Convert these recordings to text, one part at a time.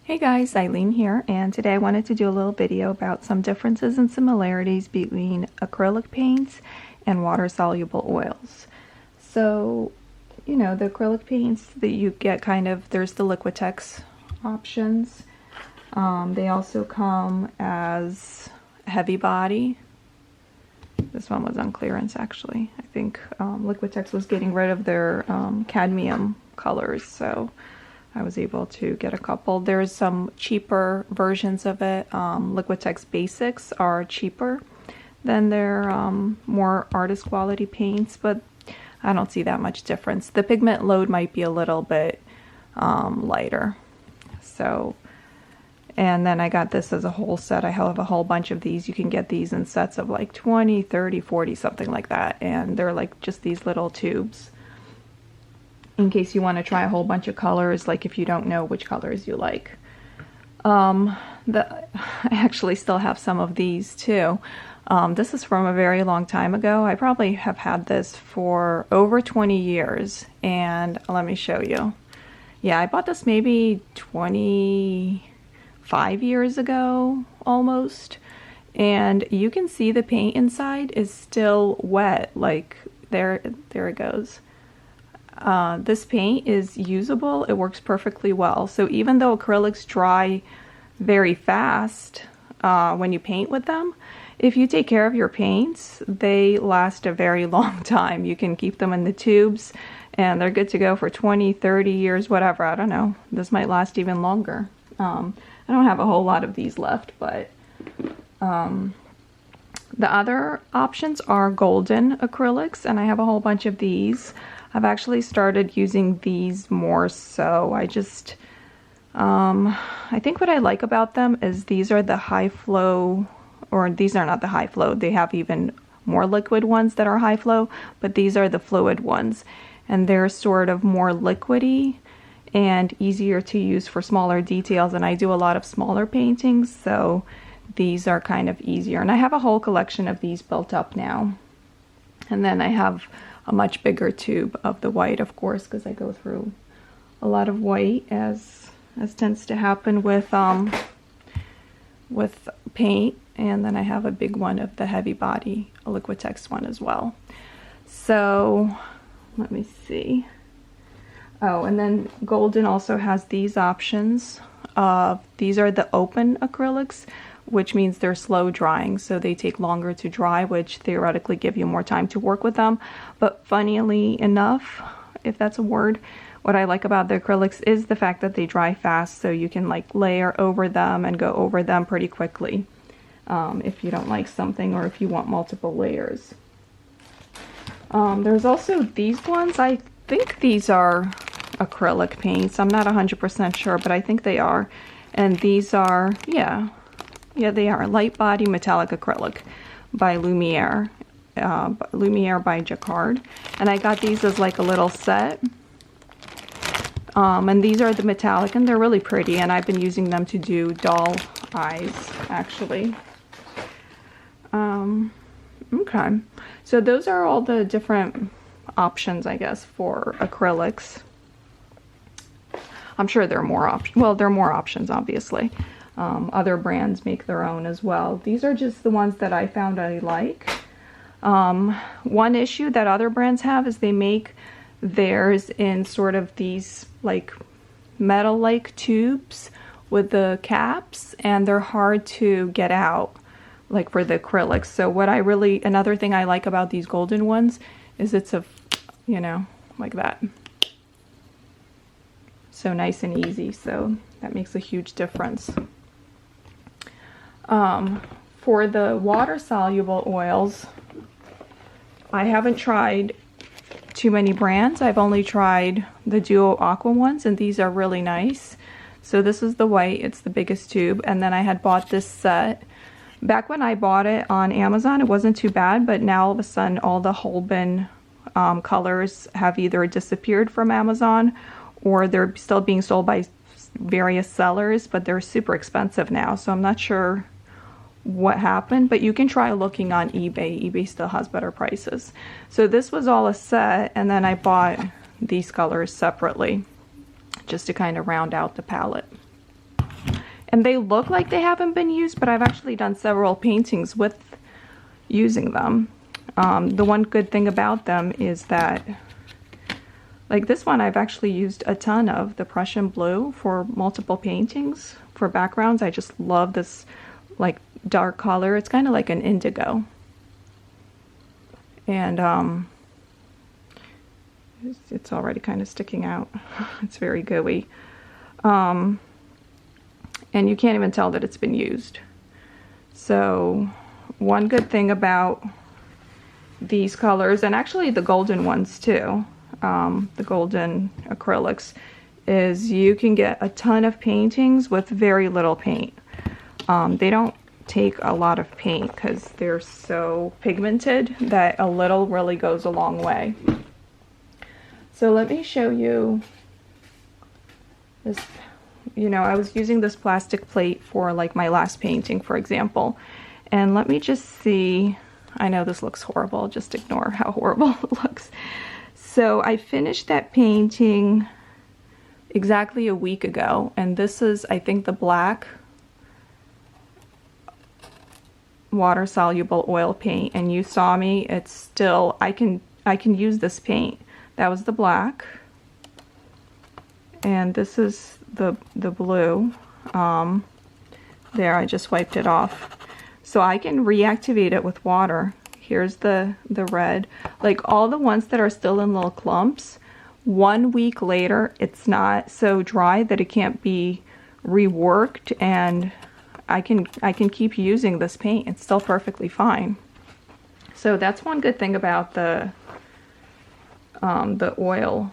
Hey guys, Eileen here, and today I wanted to do a little video about some differences and similarities between acrylic paints and water-soluble oils. So, the acrylic paints that you get there's the Liquitex options. They also come as heavy body. This one was on clearance actually. I think Liquitex was getting rid of their cadmium colors, so I was able to get a couple. There's some cheaper versions of it. Liquitex Basics are cheaper than their more artist quality paints, but I don't see that much difference. The pigment load might be a little bit lighter. So, and then I got this as a whole set. I have a whole bunch of these. You can get these in sets of like 20, 30, 40, something like that. And they're like just these little tubes, in case you want to try a whole bunch of colors, like if you don't know which colors you like. I actually still have some of these too. This is from a very long time ago. I probably have had this for over 20 years, and let me show you. Yeah, I bought this maybe 25 years ago almost, and you can see the paint inside is still wet. Like there it goes. This paint is usable. It works perfectly well. So even though acrylics dry very fast when you paint with them, if you take care of your paints, they last a very long time. You can keep them in the tubes and they're good to go for 20, 30 years, whatever. I don't know. This might last even longer. I don't have a whole lot of these left, but the other options are golden acrylics, and I have a whole bunch of these. I've actually started using these more so. I think what I like about them is these are the high flow, or these are not the high flow. They have even more liquid ones that are high flow, but these are the fluid ones. And they're sort of more liquidy and easier to use for smaller details. And I do a lot of smaller paintings, so these are kind of easier. And I have a whole collection of these built up now. And then I have a much bigger tube of the white, of course, because I go through a lot of white, as tends to happen with paint. And then I have a big one of the heavy body, a Liquitex one as well. So let me see. Oh, and then golden also has these options. These are the open acrylics, which means they're slow drying, so they take longer to dry, which theoretically give you more time to work with them. But funnily enough, if that's a word, what I like about the acrylics is the fact that they dry fast, so you can like layer over them and go over them pretty quickly if you don't like something, or if you want multiple layers. There's also these ones. I think these are acrylic paints. I'm not 100% sure, but I think they are. And these are, yeah, they are light body metallic acrylic by Lumiere, Lumiere by Jacquard. And I got these as like a little set. And these are the metallic, and they're really pretty, and I've been using them to do doll eyes actually. Okay, so those are all the different options, I guess, for acrylics. I'm sure there are more options. Well, there are more options, obviously. Other brands make their own as well. These are just the ones that I found I like. One issue that other brands have is they make theirs in sort of these like metal-like tubes with the caps, and they're hard to get out, like for the acrylics. So another thing I like about these golden ones is it's like that. So nice and easy, so that makes a huge difference. For the water-soluble oils, I haven't tried too many brands. I've only tried the Duo Aqua ones, and these are really nice. So this is the white, it's the biggest tube, and then I had bought this set. Back when I bought it on Amazon, it wasn't too bad, but now all of a sudden all the Holbein colors have either disappeared from Amazon, or they're still being sold by various sellers, but they're super expensive now, so I'm not sure what happened, but you can try looking on eBay. eBay still has better prices. So this was all a set, and then I bought these colors separately just to kind of round out the palette. And they look like they haven't been used, but I've actually done several paintings with using them. The one good thing about them is that, like this one, I've actually used a ton of the Prussian blue for multiple paintings. For backgrounds, I just love this like dark color. It's kind of like an indigo. And it's already kind of sticking out. It's very gooey. And you can't even tell that it's been used. So one good thing about these colors, and actually the golden ones too, the golden acrylics, is you can get a ton of paintings with very little paint. They don't take a lot of paint because they're so pigmented that a little really goes a long way. So let me show you this. You know, I was using this plastic plate for like my last painting, for example. And let me just see, I know this looks horrible, just ignore how horrible it looks. So I finished that painting exactly a week ago, and this is, I think, the black water-soluble oil paint, and you saw me, it's still, I can use this paint. That was the black, and this is the blue. There, I just wiped it off. So I can reactivate it with water. Here's the red. Like all the ones that are still in little clumps, 1 week later, it's not so dry that it can't be reworked, and I can keep using this paint. It's still perfectly fine. So that's one good thing about the oil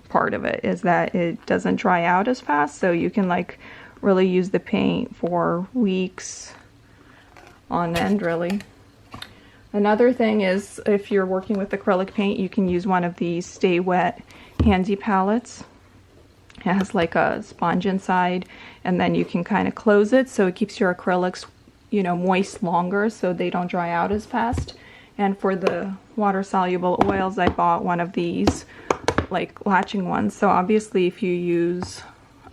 part of it, is that it doesn't dry out as fast, so you can like really use the paint for weeks on end, really. Another thing is, if you're working with acrylic paint, you can use one of these Stay Wet handy palettes. It has like a sponge inside, and then you can kind of close it so it keeps your acrylics, you know, moist longer so they don't dry out as fast. And for the water-soluble oils, I bought one of these like latching ones. So obviously if you use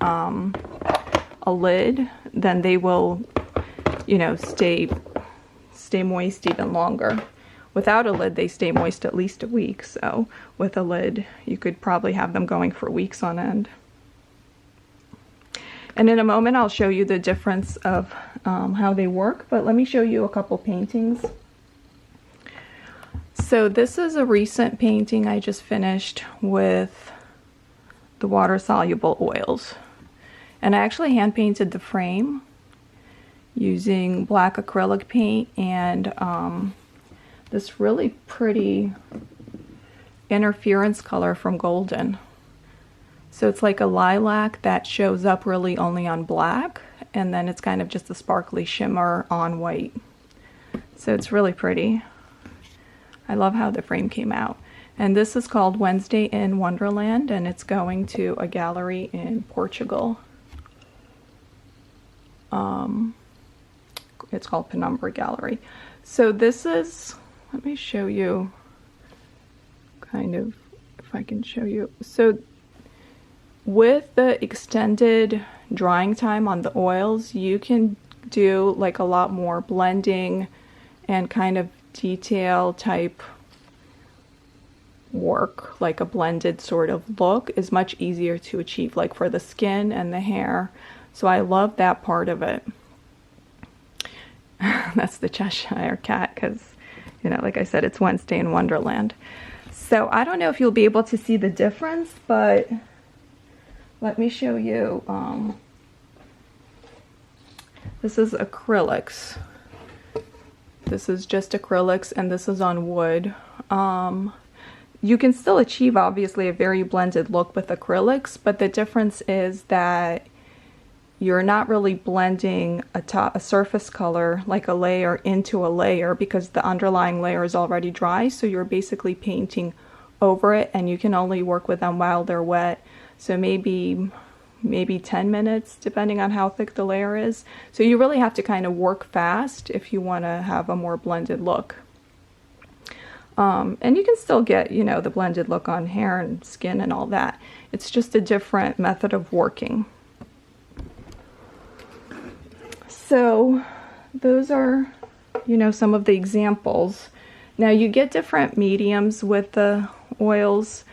a lid, then they will, you know, stay moist even longer. Without a lid, they stay moist at least a week. So with a lid, you could probably have them going for weeks on end. And in a moment, I'll show you the difference of how they work, but let me show you a couple paintings. So this is a recent painting I just finished with the water-soluble oils. And I actually hand painted the frame using black acrylic paint and this really pretty interference color from Golden. So it's like a lilac that shows up really only on black, and then it's kind of just a sparkly shimmer on white. So it's really pretty. I love how the frame came out. And this is called Wednesday in Wonderland, and it's going to a gallery in Portugal. It's called Penumbra Gallery. So this is, let me show you kind of, if I can show you. So with the extended drying time on the oils, you can do like a lot more blending and kind of detail type work. Like a blended sort of look is much easier to achieve, like for the skin and the hair. So I love that part of it. That's the Cheshire cat, because, you know, like I said, it's Wednesday in Wonderland. So I don't know if you'll be able to see the difference, but let me show you. This is acrylics. This is just acrylics, and this is on wood. You can still achieve, obviously, a very blended look with acrylics, but the difference is that you're not really blending a surface color, like a layer, into a layer, because the underlying layer is already dry, so you're basically painting over it, and you can only work with them while they're wet. So maybe 10 minutes, depending on how thick the layer is. So you really have to kind of work fast if you want to have a more blended look. And you can still get, you know, the blended look on hair and skin and all that. It's just a different method of working. So those are, you know, some of the examples. Now you get different mediums with the oils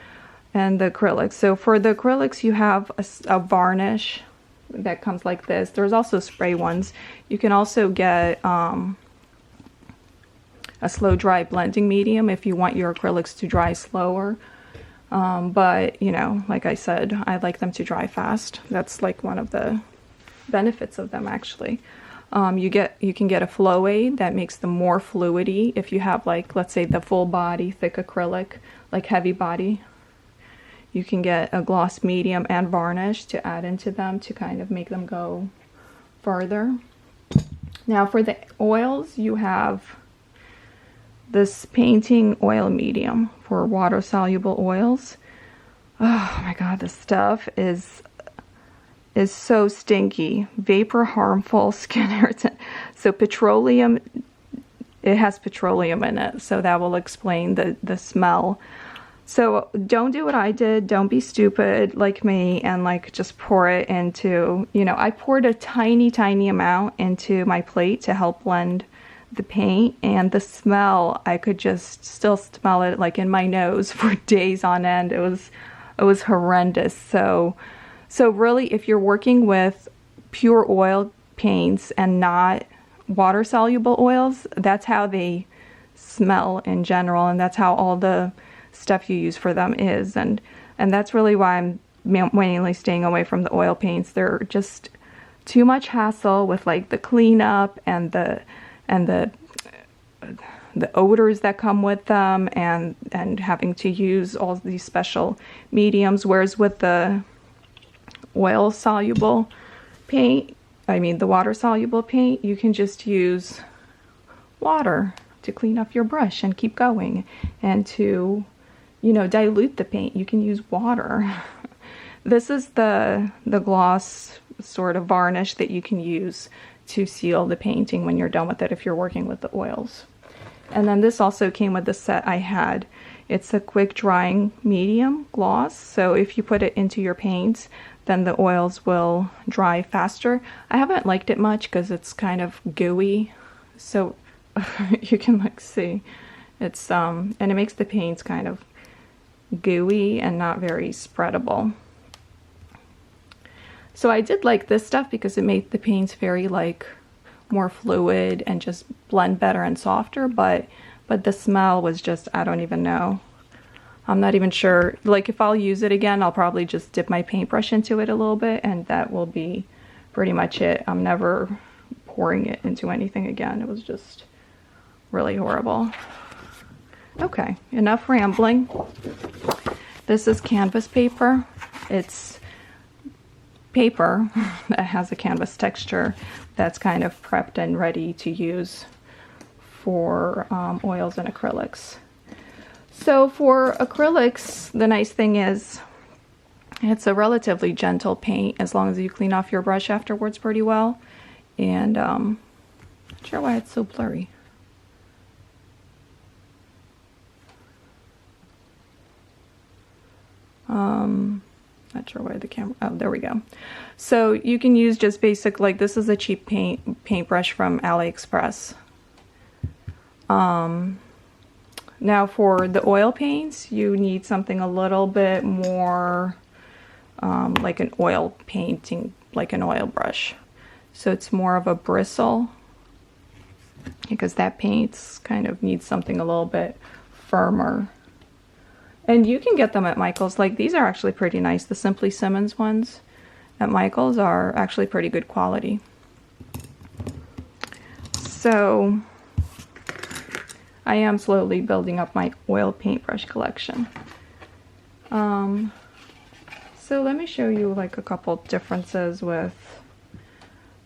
and the acrylics. So for the acrylics, you have a varnish that comes like this. There's also spray ones. You can also get a slow dry blending medium if you want your acrylics to dry slower. But, you know, like I said, I like them to dry fast. That's like one of the benefits of them, actually. You can get a flow aid that makes them more fluidy. If you have, like, let's say the full body thick acrylic, like heavy body, you can get a gloss medium and varnish to add into them to kind of make them go further. Now for the oils, you have this painting oil medium for water soluble oils. Oh my god, this stuff is so stinky. Vapor harmful, skin irritant. So petroleum, it has petroleum in it, so that will explain the smell. So don't do what I did. Don't be stupid like me and like just pour it into, you know, I poured a tiny amount into my plate to help blend the paint, and the smell, I could just still smell it like in my nose for days on end. It was horrendous. So really, if you're working with pure oil paints and not water soluble oils, that's how they smell in general, and that's how all the stuff you use for them is, and that's really why I'm mainly staying away from the oil paints. They're just too much hassle with like the cleanup and the odors that come with them, and having to use all these special mediums. Whereas with the oil soluble paint, the water soluble paint, you can just use water to clean up your brush and keep going, and to, you know, dilute the paint, you can use water. This is the gloss sort of varnish that you can use to seal the painting when you're done with it if you're working with the oils. And then this also came with the set I had. It's a quick drying medium gloss, so if you put it into your paints, then the oils will dry faster. I haven't liked it much because it's kind of gooey, so you can like see it's and it makes the paints kind of gooey and not very spreadable. So I did like this stuff because it made the paints very like more fluid and just blend better and softer, but the smell was just, I don't even know. I'm not even sure. Like, if I'll use it again, I'll probably just dip my paintbrush into it a little bit, and that will be pretty much it. I'm never pouring it into anything again. It was just really horrible. Okay, enough rambling. This is canvas paper. It's paper that has a canvas texture that's kind of prepped and ready to use for oils and acrylics. So for acrylics, the nice thing is it's a relatively gentle paint as long as you clean off your brush afterwards pretty well. And not sure why it's so blurry. Not sure why the camera, oh, there we go. So you can use just basic, like this is a cheap paintbrush from AliExpress. Now for the oil paints, you need something a little bit more like an oil painting, like an oil brush. So it's more of a bristle, because that paints kind of needs something a little bit firmer. And you can get them at Michael's. Like, these are actually pretty nice. The Simply Simmons ones at Michael's are actually pretty good quality. So I am slowly building up my oil paintbrush collection. So let me show you like a couple differences with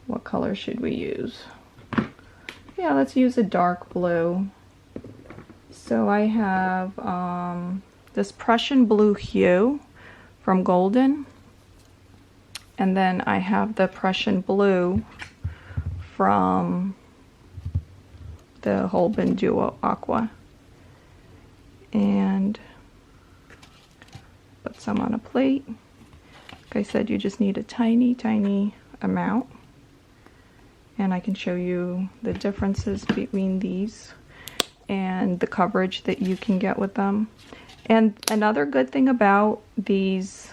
what color should we use. Yeah, let's use a dark blue. So I have this Prussian blue hue from Golden, and then I have the Prussian blue from the Holbein Duo Aqua, and put some on a plate. Like I said, you just need a tiny amount, and I can show you the differences between these and the coverage that you can get with them. And another good thing about these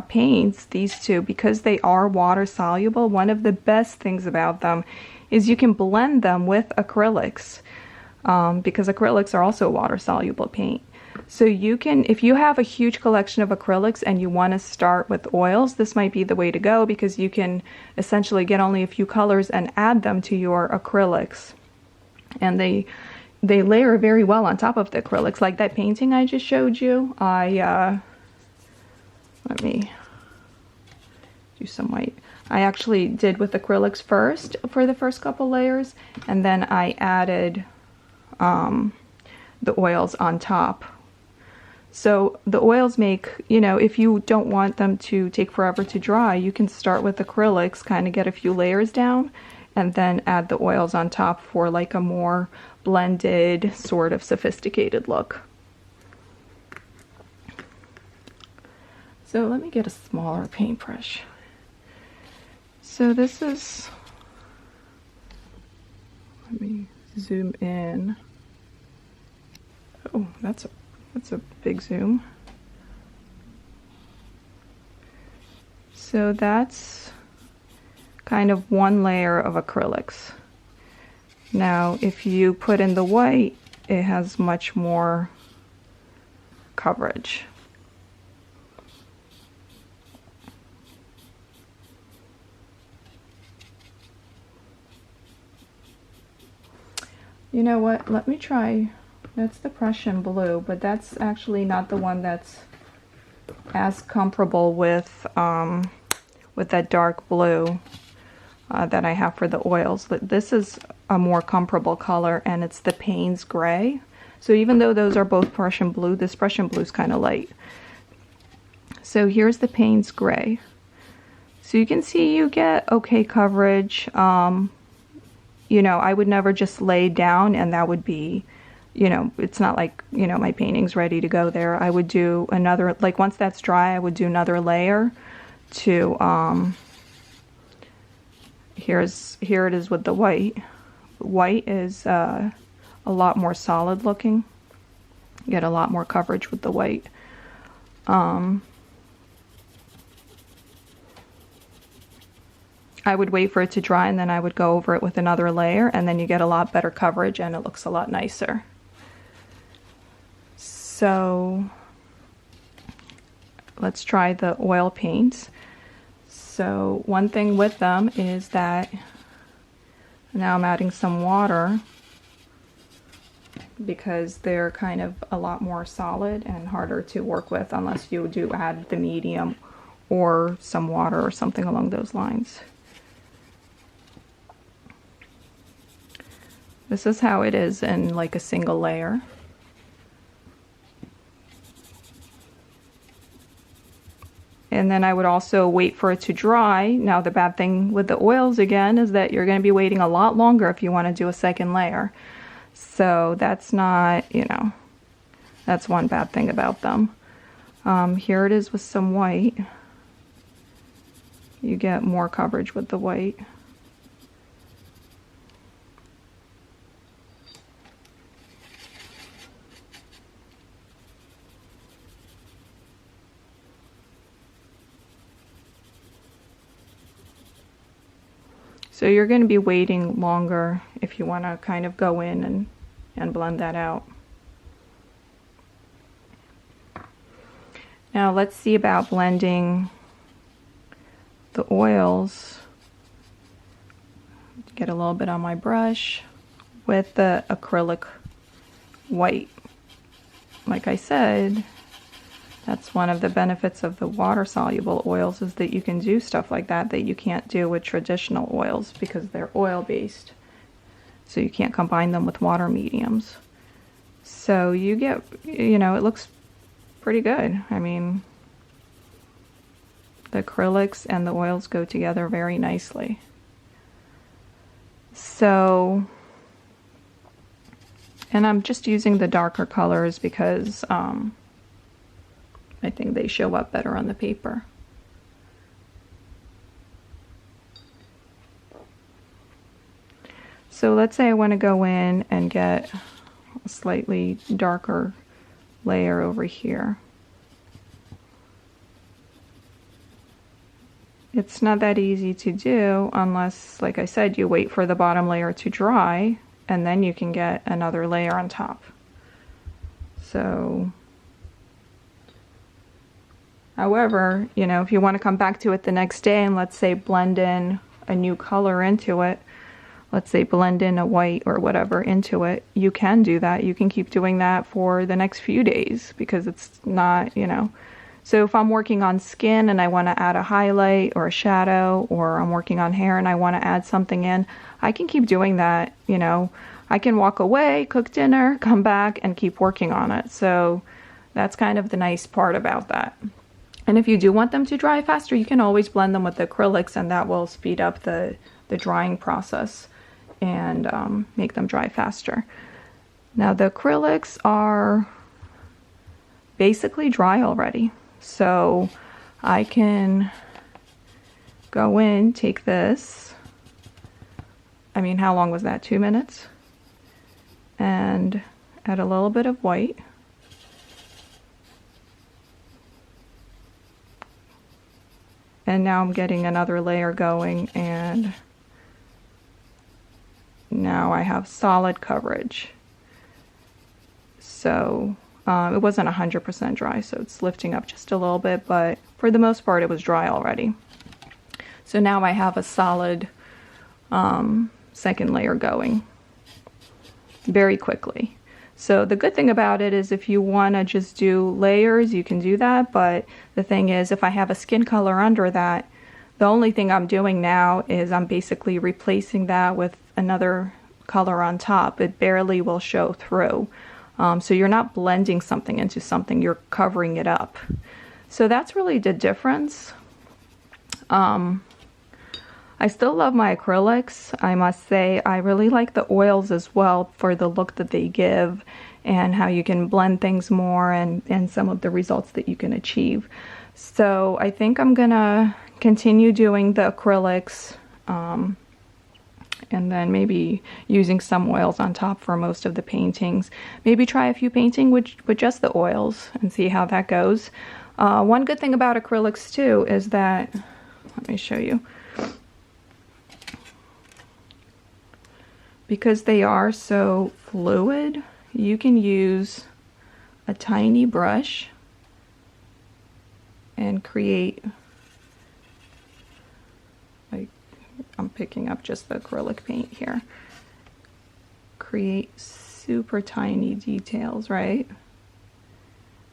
paints, these two, because they are water soluble, one of the best things about them is you can blend them with acrylics, because acrylics are also a water soluble paint. So you can, if you have a huge collection of acrylics and you want to start with oils, this might be the way to go, because you can essentially get only a few colors and add them to your acrylics. And they layer very well on top of the acrylics. Like that painting I just showed you, let me do some white. I actually did with acrylics first for the first couple layers, and then I added the oils on top. So the oils make, you know, if you don't want them to take forever to dry, you can start with acrylics, kind of get a few layers down, and then add the oils on top for like a more blended, sort of sophisticated look. So let me get a smaller paintbrush. So this is, let me zoom in. Oh, that's a big zoom. So that's kind of one layer of acrylics. Now, if you put in the white, it has much more coverage. You know what? Let me try. That's the Prussian blue, but that's actually not the one that's as comparable with that dark blue that I have for the oils. This is a more comparable color, and it's the Payne's Gray. So even though those are both Prussian blue, this Prussian blue is kind of light. So here's the Payne's Gray. So you can see you get okay coverage. You know, I would never just lay down and that would be, you know, it's not like, you know, my painting's ready to go there. I would do another, like once that's dry, I would do another layer to, here it is with the white. White is a lot more solid looking. You get a lot more coverage with the white. I would wait for it to dry and then I would go over it with another layer, and then you get a lot better coverage and it looks a lot nicer. So let's try the oil paints. So one thing with them is that now I'm adding some water because they're kind of a lot more solid and harder to work with unless you do add the medium or some water or something along those lines. This is how it is in like a single layer. And then I would also wait for it to dry. Now the bad thing with the oils again is that you're going to be waiting a lot longer if you want to do a second layer. So that's not, you know, that's one bad thing about them. Here it is with some white. You get more coverage with the white. So you're going to be waiting longer if you want to kind of go in and blend that out. Now let's see about blending the oils. Get a little bit on my brush with the acrylic white. Like I said, that's one of the benefits of the water-soluble oils, is that you can do stuff like that you can't do with traditional oils because they're oil-based. So you can't combine them with water mediums. So you get, you know, it looks pretty good. I mean, the acrylics and the oils go together very nicely. So, and I'm just using the darker colors because I think they show up better on the paper. So let's say I want to go in and get a slightly darker layer over here. It's not that easy to do unless, like I said, you wait for the bottom layer to dry and then you can get another layer on top. So, however, you know, if you want to come back to it the next day and let's say blend in a new color into it, let's say blend in a white or whatever into it, you can do that. You can keep doing that for the next few days because it's not, you know. So if I'm working on skin and I want to add a highlight or a shadow, or I'm working on hair and I want to add something in, I can keep doing that, you know. I can walk away, cook dinner, come back and keep working on it. So that's kind of the nice part about that. And if you do want them to dry faster, you can always blend them with acrylics and that will speed up the drying process and make them dry faster. Now the acrylics are basically dry already. So I can go in, take this, I mean, how long was that? 2 minutes? And add a little bit of white. And now I'm getting another layer going, and now I have solid coverage. So it wasn't 100% dry, so it's lifting up just a little bit, but for the most part it was dry already. So now I have a solid second layer going very quickly. So the good thing about it is if you want to just do layers, you can do that, but the thing is if I have a skin color under that, the only thing I'm doing now is I'm basically replacing that with another color on top. It barely will show through. So you're not blending something into something, you're covering it up. So that's really the difference. I still love my acrylics. I must say I really like the oils as well for the look that they give and how you can blend things more and some of the results that you can achieve. So I think I'm gonna continue doing the acrylics and then maybe using some oils on top for most of the paintings. Maybe try a few paintings with just the oils and see how that goes. One good thing about acrylics too is that, let me show you, because they are so fluid, you can use a tiny brush and create, like, I'm picking up just the acrylic paint here, create super tiny details, right?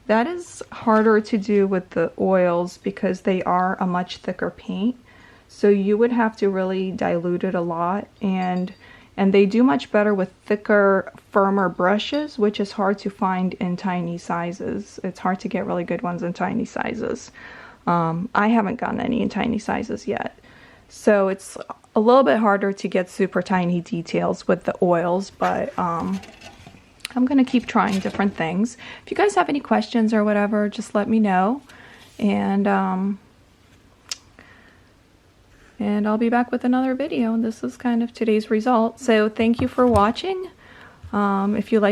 That is harder to do with the oils because they are a much thicker paint. So you would have to really dilute it a lot, and they do much better with thicker, firmer brushes, which is hard to find in tiny sizes. It's hard to get really good ones in tiny sizes. I haven't gotten any in tiny sizes yet. So it's a little bit harder to get super tiny details with the oils, but I'm gonna keep trying different things. If you guys have any questions or whatever, just let me know. And I'll be back with another video. This is kind of today's result. So thank you for watching. If you like